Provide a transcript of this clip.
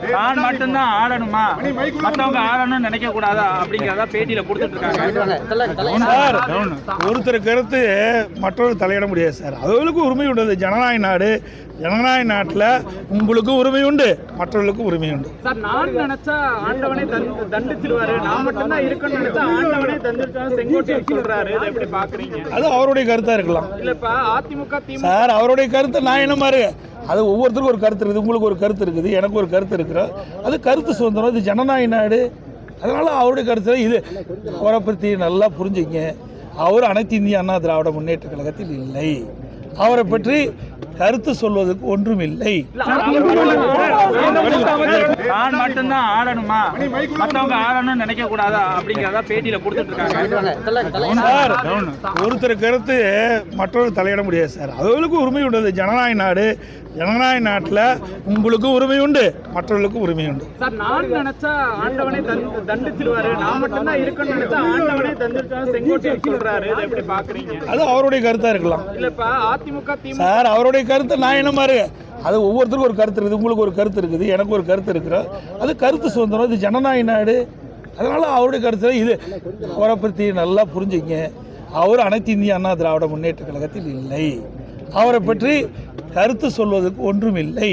தான் மட்டும்தான் ஆளணுமா, மற்றவங்க ஆளணும்னு நினைக்க கூடாதா அப்படிங்கிறத பேட்டியில கொடுத்துட்டு இருக்காங்க. சார், ஒருத்தர் கருத்து மற்றொரு தலையிட முடியாது சார். அவர்களுக்கு உரிமை உண்டு. ஜனநாயக நாடு, ஜனநாயக நாட்டில் உங்களுக்கு உரிமை உண்டு, மற்றவர்களுக்கு உரிமை உண்டு. சார், நான் நினைச்சா ஆண்டவனே தண்டிச்சிருவாரு, நான் மட்டும்தான் இருக்கணும்னு நினைச்சா ஆண்டவனே தண்டிச்சிருவாரு செங்கோட்டையன் சொல்றாரு. இதை எப்படி பாக்குறீங்க? அது அவருடைய கருத்தா இருக்கலாம். இல்லப்பா, அதிமுக சார், அவருடைய கருத்து நான் என்ன மாதிரி அது ஒவ்வொருத்தருக்கும் ஒரு கருத்து இருக்குது. உங்களுக்கு ஒரு கருத்து இருக்குது, எனக்கு ஒரு கருத்து இருக்கிறோம். அது கருத்து சுதந்திரம். இது ஜனநாயக நாடு. அதனால அவருடைய கருத்து இது. அவரை பற்றி நல்லா புரிஞ்சுங்க. அவர் அனைத்து இந்திய அண்ணா திராவிட முன்னேற்ற கழகத்தில் இல்லை. அவரை பற்றி கருத்து சொல்வதற்கு ஒன்றும் இல்லை. நான் மட்டும்தான் ஆளணுமா, மற்றவங்க ஆளணும்னு நினைக்க கூடாதா அப்படிங்கிறத பேட்டியில கொடுத்துட்டு இருக்காங்க. சார், ஒருத்தர் கருத்து மற்றொரு தலையிட முடியாது சார். அவர்களுக்கு உரிமை உண்டு. ஜனநாயக நாடு, ஜனநாயக நாட்டில் உங்களுக்கு உரிமை உண்டு, மற்றவர்களுக்கு உரிமை உண்டு. சார், நான் நினைச்சா ஆண்டவனே தண்டிச்சிருவாரு, நான் மட்டும்தான் இருக்கணும்னு நினைச்சா ஆண்டவனே தண்டிச்சிருவாரு செங்கோட்டையன் சொல்றாரு. இதை எப்படி பாக்குறீங்க? அது அவருடைய கருத்தா இருக்கலாம். இல்லப்பா, அதிமுக சார், அவருடைய கருத்து நான் என்ன மாதிரி அது ஒவ்வொருத்தருக்கும் ஒரு கருத்து இருக்குது. உங்களுக்கு ஒரு கருத்து இருக்குது, எனக்கு ஒரு கருத்து இருக்கிறோம். அது கருத்து சுதந்திரம். இது ஜனநாயக நாடு. அதனால அவருடைய கருத்து இது. அவரை பற்றி நல்லா புரிஞ்சுங்க. அவர் அனைத்து இந்திய அண்ணா திராவிட முன்னேற்ற கழகத்தில் இல்லை. அவரை பற்றி கருத்து சொல்வதற்கு ஒன்றும் இல்லை.